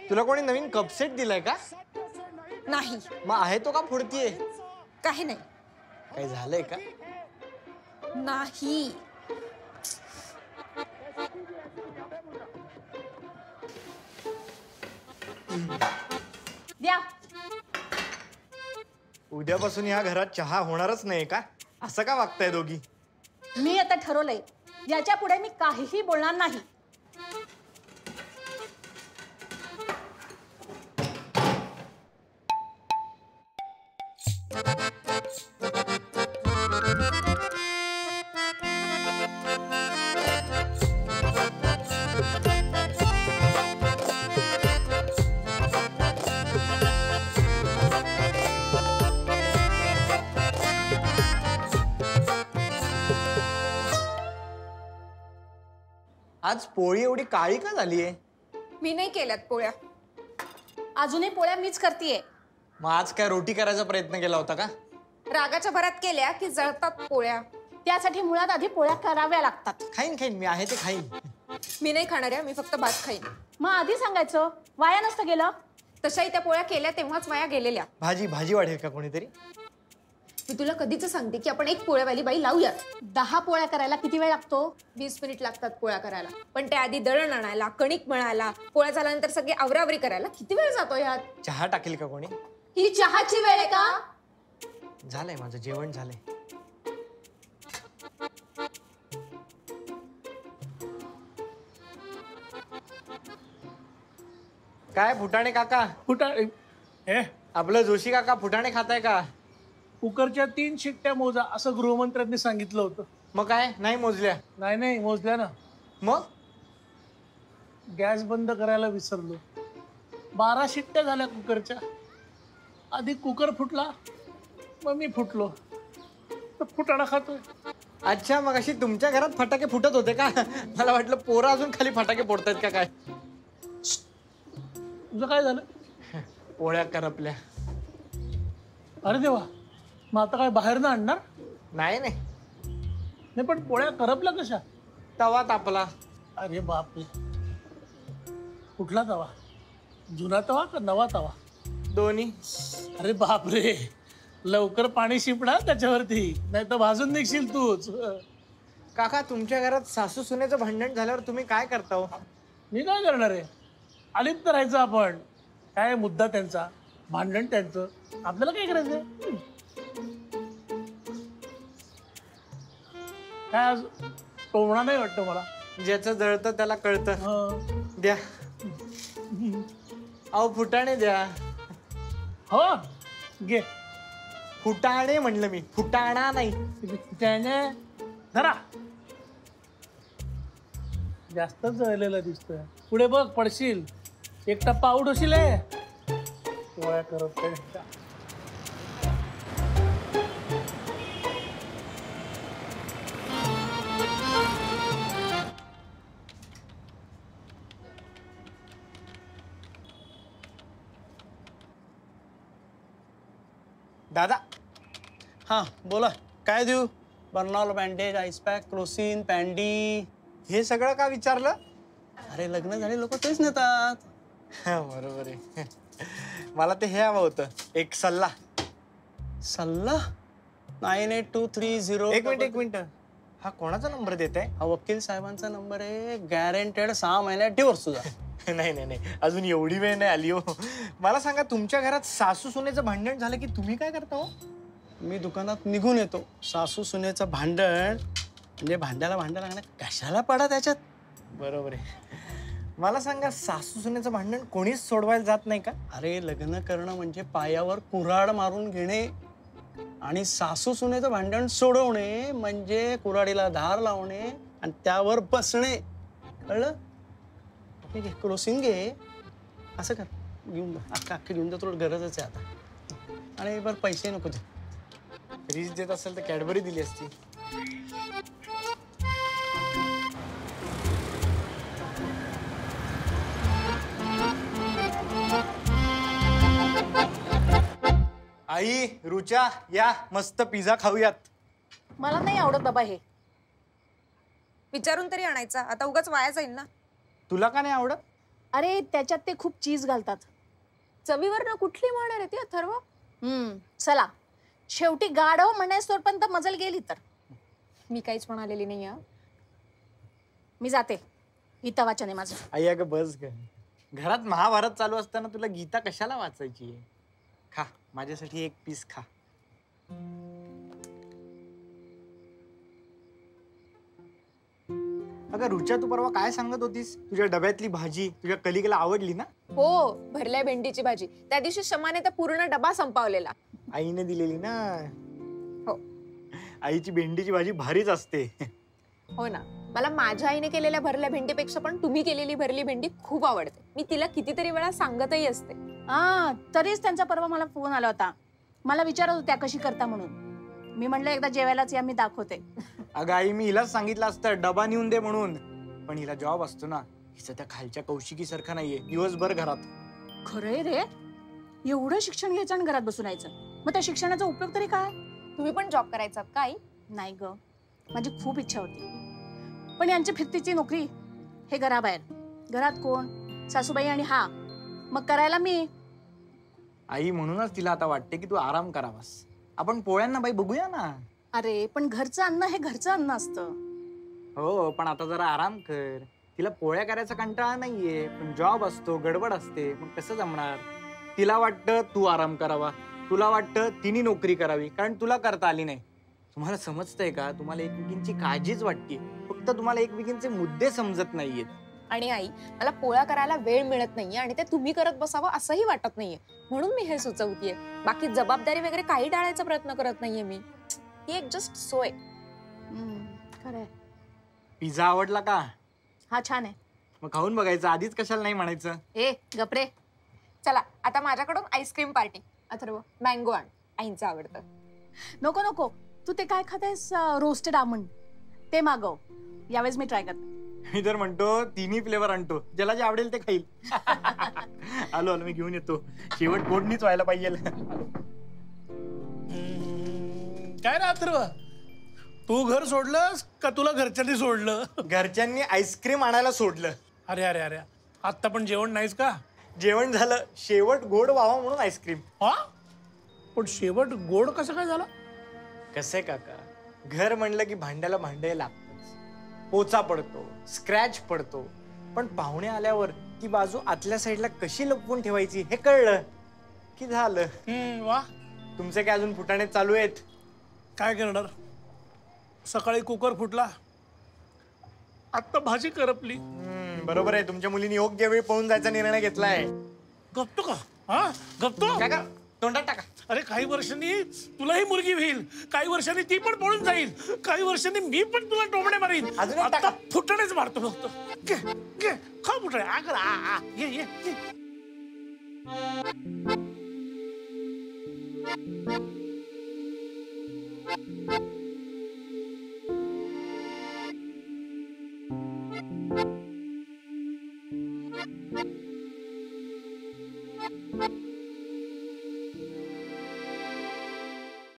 तुला कोणी नवीन कपसेट दिलाय का? नाही. मग आहे तो का फोडतीये? काही नाही. काही झालंय का? नाही. द्या. उद्यापासून या घरात चहा होणारच नाही का? असं का वागताय दोघी? मी आता ठरवलंय, याच्या पुढे मी काहीही बोलणार नाही. आज पोळी एवढी काळी का झालीये? मी नाही केल्यात पोळ्या. अजूनही पोळ्या मीच करतेय. मग आज काय रोटी करायचा प्रयत्न केला होता का? रागाच्या भरात केल्या की जळतात पोळ्या. त्यासाठी मुळात आधी पोळ्या कराव्या लागतात. खाईन मी आहे ते खाईन. मी नाही खाणार आहे, मी फक्त भात खाईन. मग आधी सांगायचं, वाया नसतं गेलं. तशाही त्या पोळ्या केल्या तेव्हाच वाया गेलेल्या. भाजी वाढेल का कोणीतरी? मी तुला कधीच सांगते की आपण एक पोळ्यावाली बाई लावूया. 10 पोळ्या करायला किती वेळ लागतो? 20 मिनिट लागतात पोळ्या करायला. पण त्या आधी दळण आणायला, कणिक मळायला, पोळ्या झाल्यानंतर सगळी आवरावरी करायला किती वेळ जातो यात? चहा टाकेल का कोणी? ही चहाची वेळ आहे का? झालंय माझं जेवण झालंय. काय फुटाणे काका? हे आपलं जोशी काका फुटाणे खाताय का? कुकरच्या 3 शिट्ट्या मोजा असं गृहमंत्र्यांनी सांगितलं होतं. मग काय नाही मोजल्या? नाही मोजल्या ना. मग गॅस बंद करायला विसरलो. 12 शिट्ट्या झाल्या कुकरच्या. आधी कुकर फुटला, मग मी फुटलो, तर फुटाणा खातोय. अच्छा, मग अशी तुमच्या घरात फटाके फुटत होते का? मला वाटलं पोरं अजून खाली फटाके फोडतायत का काय. तुझं काय झालं? पोळ्या करपल्या. अरे देवा, मग आता काय बाहेर ना आणणार? नाही पण पोळ्या करपल्या कशा? तवा तापला. अरे बापरे, कुठला तवा? जुना तवा का नवा तवा? दोन्ही. अरे बापरे, लवकर पाणी शिपणार त्याच्यावरती, नाही तर भाजून निघशील तूच. काका, तुमच्या घरात सासू सुनेचं भांडण झाल्यावर तुम्ही काय करता हो? मी काय करणार आहे? अलिप्त राहायचं आपण. काय मुद्दा त्यांचा, भांडण त्यांचं, आपल्याला काय करायचंय? काय आज टोमणा नाही वाटतं मला. ज्याचं जळतं त्याला कळतं. द्या. अहो फुटाणे द्या. हो घे. फुटाणे म्हणलं मी, फुटाणा नाही. धरा. जास्तच जळलेलं दिसतोय. पुढे बघ, पडशील. एक टप्पा आऊट होशील. पोळ्या करत दादा. हां बोला, काय देऊ? बर्नॉल, बँडेज, आईस पॅक, क्लोसिन, पॅन्डी. हे सगळं का विचारलं? अरे लग्न झाले लोक तेच नेतात. बरोबर आहे. मला ते हे हवं होतं, एक सल्ला. सल्ला? 9823 एक मिनिट. हा कोणाचा नंबर देत आहे? हा वकील साहेबांचा नंबर आहे. गॅरंटेड 6 महिन्यात डिवोर्स तुझा. नाही, अजून एवढी वेळ नाही आली हो. मला सांगा, तुमच्या घरात सासू सुनेचं भांडण झालं की तुम्ही काय करता हो? मी दुकानात निघून येतो. सासू सुनेचं भांडण म्हणजे भांड्याला लागणार, कशाला पडा त्याच्यात. बरोबर आहे. मला सांगा, सासू सुनेचं भांडण कोणीच सोडवायला जात नाही का? अरे लग्न करणं म्हणजे पायावर कुऱ्हाड मारून घेणे, आणि सासू सुनेचं भांडण सोडवणे म्हणजे कुऱ्हाडीला धार लावणे आणि त्यावर बसणे. कळलं? ठीक आहे, क्लोसिंग घे. असं कर, घेऊन जा. अख्खा घेऊन जा, तुला गरजच आहे आता. आणि बरं पैसे नको दे. रीच देत असेल तर कॅडबरी दिली असती. आई, रुचा, या मस्त पिझ्झा खाऊयात. मला नाही आवडत बाबा हे. विचारून तरी आणायचा, आता उगाच वाया जाईल ना. तुला का नाही आवडत? अरे त्याच्यात ते खूप चीज घालतात. चवीवर ना कुठली म्हणणार आहे ती अथर्व? चला शेवटी गाढव म्हणायस तोपर्यंत मजल गेली तर मी काहीच म्हणालेली नाही हा. मी जाते. गीता वाचन आहे माझं. आई अगं बस ग. घरात महाभारत चालू असताना तुला गीता कशाला वाचायची? खा, माझ्यासाठी एक पीस खा. अगं रुचा, तू परवा काय सांगत होतीस? तुझ्या डब्यातली भाजी तुझ्या कलिकेला आवडली ना? हो, भरल्या भेंडीची भाजी. त्या दिवशी शमाने तर पूर्ण डबा संपवलेला. आईने दिलेली ना. हो. आईची भेंडीची भाजी भारीच असते. हो ना, मला माझ्या आईने केलेल्या भरल्या भेंडीपेक्षा पण तुम्ही केलेली भरली भेंडी खूप आवडते. मी तिला कितीतरी वेळा सांगतही असते. तरीच त्यांचा परवा मला फोन आला होता. मला विचारत होत्या कशी करता म्हणून. मी म्हणलं एकदा जेवायलाच या, मी दाखवते. अगं आई, मी हिलाच सांगितलं असतं डबा नेऊन दे म्हणून, पण हिला जॉब असतो ना. हिचं त्या खालच्या कौशिकी सारखं नाहीये, दिवसभर घरात. खरंय रे, एवढं शिक्षण घ्यायचं आणि घरात बसून राहायचं. मग त्या शिक्षणाचा उपयोग तरी काय? तुम्ही पण जॉब करायचा का आई? नाही ग, माझी खूप इच्छा होती, पण यांची फिरतीची नोकरी, हे घराबाहेर. घरात कोण? सासूबाई आणि हा, मग करायला मी. आई, म्हणूनच तिला आता वाटते की तू आराम करावास. आपण पोळ्यांना बाई बघूया ना. अरे पण घरचं अन्न हे घरचं अन्न असतं. हो, पण आता जरा आराम कर. तिला पोळ्या करायचा कंटाळा नाहीये, पण जॉब असतो, गडबड असते, मग कसं जमणार? तिला वाटतं तू आराम करावा, तुला वाटतं तिने नोकरी करावी, कारण तुला करता आली नाही. तुम्हाला समजतंय का? तुम्हाला एकमेकींची काळजीच वाटते, फक्त तुम्हाला एकमेकींचे मुद्दे समजत नाहीयेत. आणि आई, मला पोळ्या करायला वेळ मिळत नाहीये आणि ते तुम्ही करत बसावं असंही वाटत नाहीये, म्हणून मी हे सुचवतीये. बाकी जबाबदारी वगैरे काही टाळायचा प्रयत्न करत नाहीये मी. ही एक जस्ट सोय. खरंय. पिझ्झा आवडला का? हा छान आहे. मग खाऊन बघायचं, आधीच कशाला नाही म्हणायचं. ए गपरे. चला आता माझ्याकडून आईस्क्रीम पार्टी. अथर्व, मँगो आण, आईंचं आवडतं. नको नको, तू ते काय खातेस? रोस्टेड आमंड ते मागव. यावेळेस मी ट्राय करते. मी तर म्हणतो तिन्ही फ्लेवर आणतो, ज्याला जे आवडेल ते खाईल. आलो आलो, मी घेऊन येतो. शेवट गोडणीच व्हायला पाहिजे. काय ना अथर्व, तू घर सोडलंस का तुला घरच्यांनी सोडलं? घरच्यांनी आईस्क्रीम आणायला सोडलं. अरे अरे अरे, आत्ता पण जेवण नाहीच का? जेवण झालं, शेवट गोड व्हावा म्हणून आईस्क्रीम. हा, पण शेवट गोड कसं काय झालं? कसे काका, घर म्हणलं की भांड्याला भांडे लागतच. पोचा पडतो, स्क्रॅच पडतो, पण पाहुणे आल्यावर ती बाजू आतल्या साईडला कशी लपवून ठेवायची हे कळलं की झालं. वा, तुमचे काय अजून फुटाणे चालू आहेत? काय करणार, सकाळी कुकर फुटला, आत्ता भाजी करपली. बरोबर आहे, तुमच्या मुलीने योग्य वेळी पळून जायचा निर्णय घेतलाय. गपतो का? हा गपतो. काका, तोंडात टाका. अरे काही वर्षांनी तुलाही मुलगी होईल, काही वर्षांनी ती पण पळून जाईल, काही वर्षांनी मी पण तुला टोमणे मारीन. अजून एक आता टाका. फुटणेच मारतो फक्त. घे घे, खा फुटणे. ये ये ये.